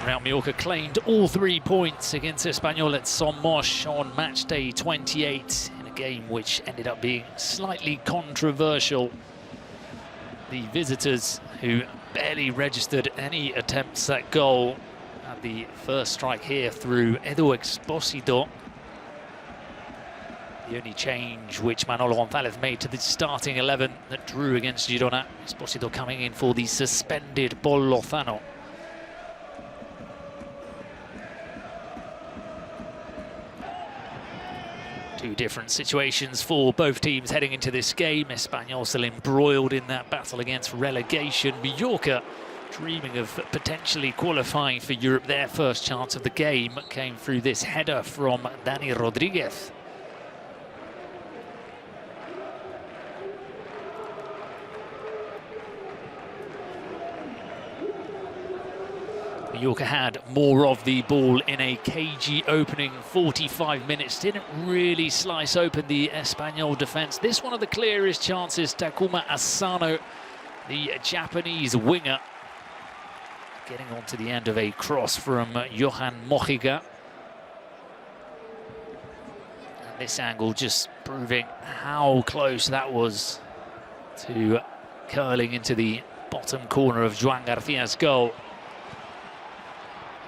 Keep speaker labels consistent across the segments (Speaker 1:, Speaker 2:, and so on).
Speaker 1: Real Mallorca claimed all 3 points against Espanyol at Somos on Matchday 28 in a game which ended up being slightly controversial. The visitors, who barely registered any attempts at goal, had the first strike here through Edu Exposito. The only change which Manolo González made to the starting 11 that drew against Girona. Exposito coming in for the suspended Paul Lozano. Two different situations for both teams heading into this game. Espanyol still embroiled in that battle against relegation. Mallorca dreaming of potentially qualifying for Europe. Their first chance of the game came through this header from Dani Rodriguez. Mallorca had more of the ball in a cagey opening 45 minutes. Didn't really slice open the Espanyol defence. This one of the clearest chances, Takuma Asano, the Japanese winger, getting onto the end of a cross from Johan Mojica. And this angle just proving how close that was to curling into the bottom corner of Joan Garcia's goal.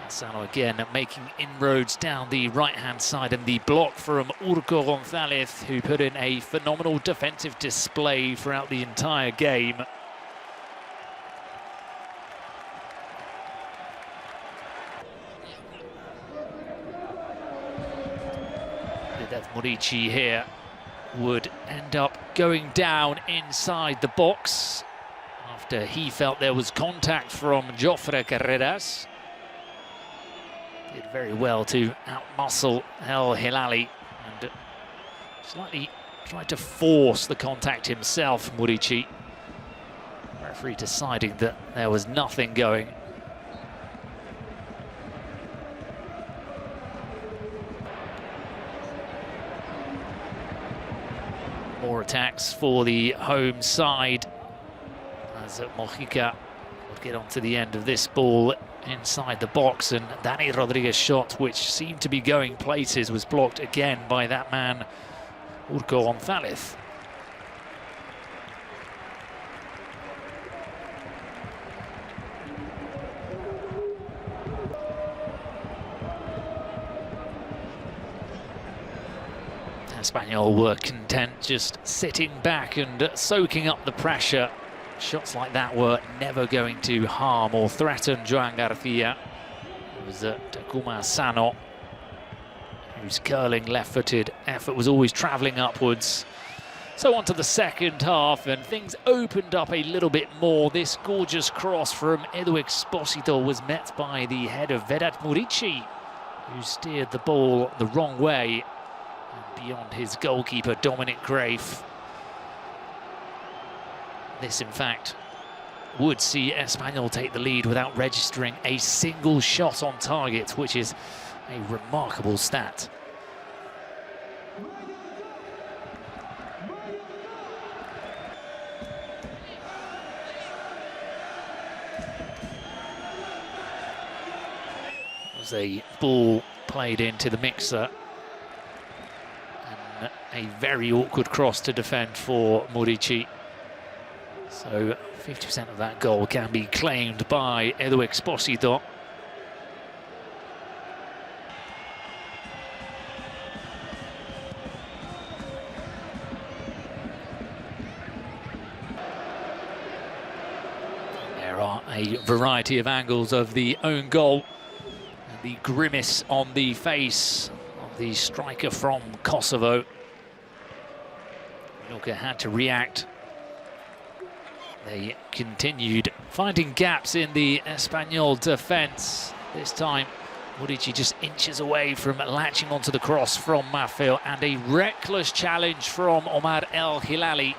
Speaker 1: Asano again making inroads down the right-hand side, and the block from Urco González, who put in a phenomenal defensive display throughout the entire game. Murici here would end up going down inside the box after he felt there was contact from Jofre Carreras. Did very well to outmuscle El Hilali and slightly tried to force the contact himself, Murici. Referee deciding that there was nothing going. More attacks for the home side as Mojica would get onto the end of this ball inside the box, and Dani Rodriguez's shot, which seemed to be going places, was blocked again by that man Urco González. Espanyol were content just sitting back and soaking up the pressure. Shots like that were never going to harm or threaten Joan Garcia. It was Takuma Asano, whose curling left-footed effort was always travelling upwards. So on to the second half, and things opened up a little bit more. This gorgeous cross from Edu Exposito was met by the head of Vedat Murici, who steered the ball the wrong way and beyond his goalkeeper, Dominic Graef. This, in fact, would see Espanyol take the lead without registering a single shot on target, which is a remarkable stat. Was a ball played into the mixer, and a very awkward cross to defend for Murici. So 50% of that goal can be claimed by Edu Exposito. There are a variety of angles of the own goal. And the grimace on the face of the striker from Kosovo. Mallorca had to react. They continued finding gaps in the Espanyol defence. This time, Murici just inches away from latching onto the cross from Maffeo, and a reckless challenge from Omar El Hilali,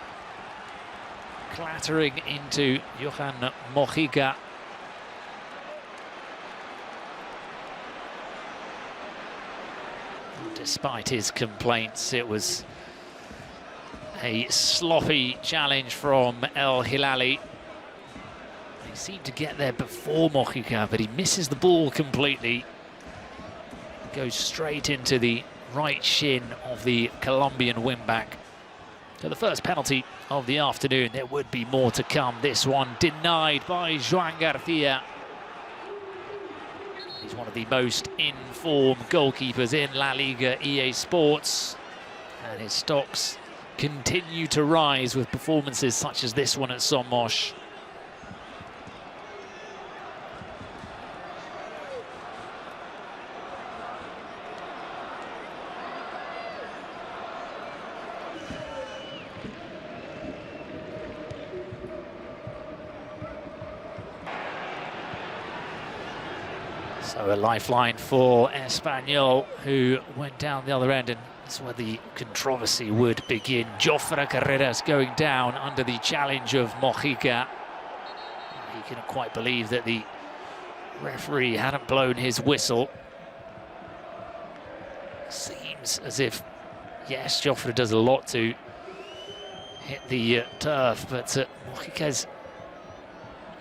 Speaker 1: clattering into Johan Mojica. Despite his complaints, it was a sloppy challenge from El Hilali. A seemed to get there before Mojica, but he misses the ball completely. Goes straight into the right shin of the Colombian wingback. So the first penalty of the afternoon. There would be more to come. This one denied by Joan Garcia. He's one of the most in-form goalkeepers in La Liga EA Sports, and his stocks continue to rise with performances such as this one at Somos. So a lifeline for Espanyol, who went down the other end, and that's where the controversy would begin. Jofre Carreras going down under the challenge of Mojica. He couldn't quite believe that the referee hadn't blown his whistle. Seems as if, yes, Jofre does a lot to hit the turf, but Mojica's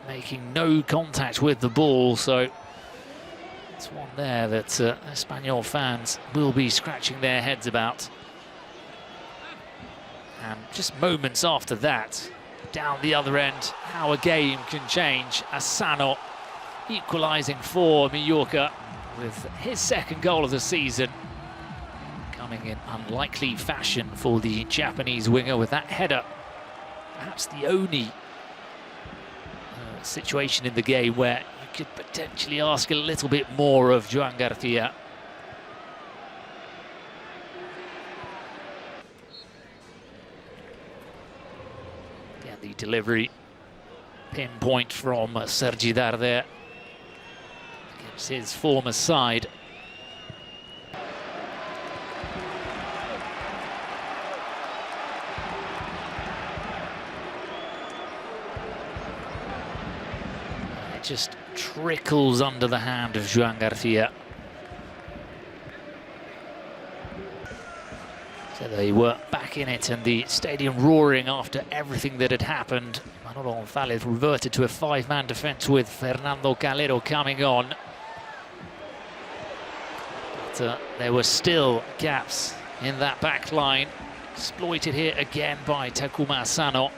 Speaker 1: making no contact with the ball, so it's one there that Espanyol fans will be scratching their heads about. And just moments after that, down the other end, how a game can change. Asano equalising for Mallorca with his second goal of the season, coming in unlikely fashion for the Japanese winger with that header. Perhaps the only situation in the game where you could potentially ask a little bit more of Joan Garcia. Yeah, the delivery pinpoint from Sergi Darder against his former side. Just trickles under the hand of Joan Garcia. So they were back in it, and the stadium roaring after everything that had happened. Manolo Gonzalez reverted to a five-man defence with Fernando Calero coming on. But there were still gaps in that back line. Exploited here again by Takuma Asano.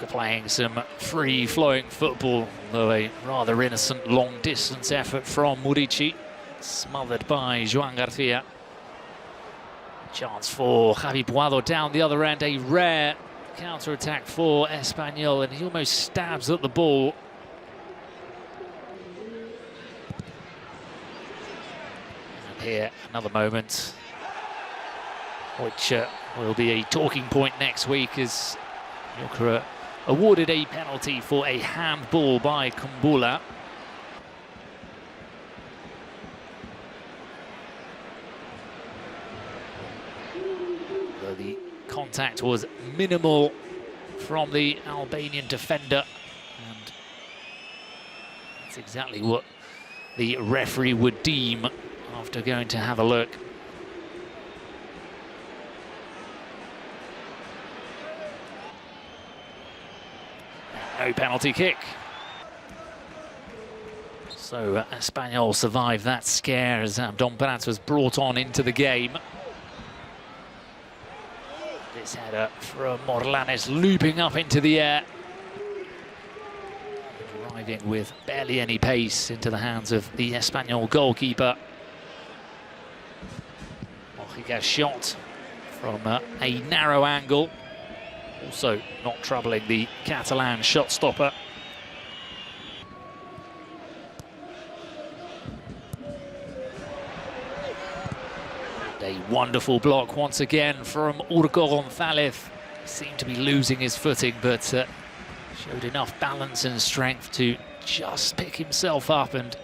Speaker 1: Playing some free-flowing football, though a rather innocent long-distance effort from Murici, smothered by Joan Garcia. Chance for Javi Puado down the other end, a rare counter-attack for Espanyol, and he almost stabs at the ball. And here, another moment, which will be a talking point next week, as Mallorca awarded a penalty for a handball by Kumbula. Though the contact was minimal from the Albanian defender, and that's exactly what the referee would deem after going to have a look. No penalty kick. So Espanyol survived that scare as Don Prats was brought on into the game. This header from Morlanes looping up into the air, arriving with barely any pace into the hands of the Espanyol goalkeeper. Mojica's shot from a narrow angle, also not troubling the Catalan shot stopper. And a wonderful block once again from Urco Gonzalez. Seemed to be losing his footing, but showed enough balance and strength to just pick himself up and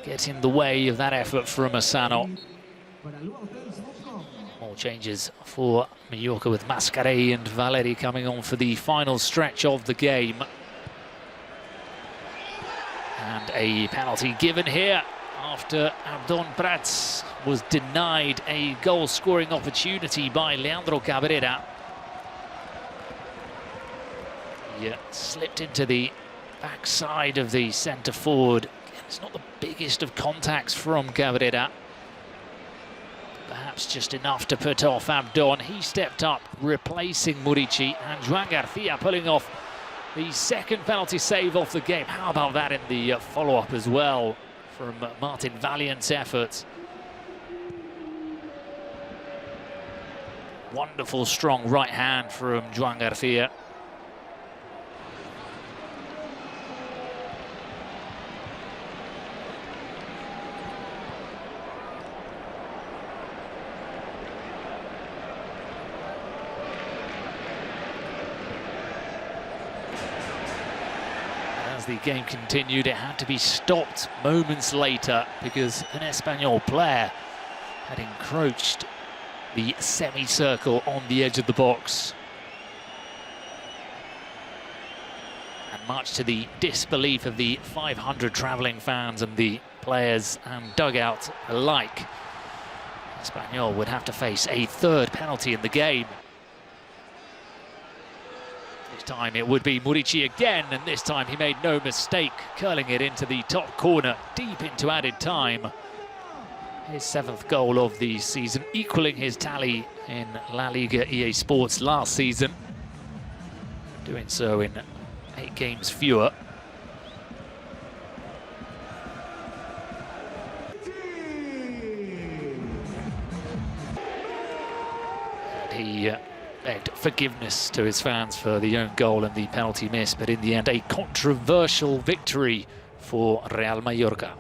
Speaker 1: get in the way of that effort from Asano. More changes for Mallorca with Mascarell and Valeri coming on for the final stretch of the game. And a penalty given here after Abdon Prats was denied a goal-scoring opportunity by Leandro Cabrera. He slipped into the backside of the centre forward. Again, it's not the biggest of contacts from Cabrera. Perhaps just enough to put off Abdon. He stepped up, replacing Murici, and Joan Garcia pulling off the second penalty save off the game. How about that in the follow-up as well from Martin Valiant's efforts. Wonderful, strong right hand from Joan Garcia. As the game continued, it had to be stopped moments later because an Espanyol player had encroached the semicircle on the edge of the box. And much to the disbelief of the 500 travelling fans and the players and dugout alike, Espanyol would have to face a third penalty in the game. This time it would be Murici again, and this time he made no mistake, curling it into the top corner, deep into added time. His 7th goal of the season, equaling his tally in LaLiga EA Sports last season. Doing so in 8 games fewer. And he begged forgiveness to his fans for the own goal and the penalty miss, but in the end a controversial victory for Real Mallorca.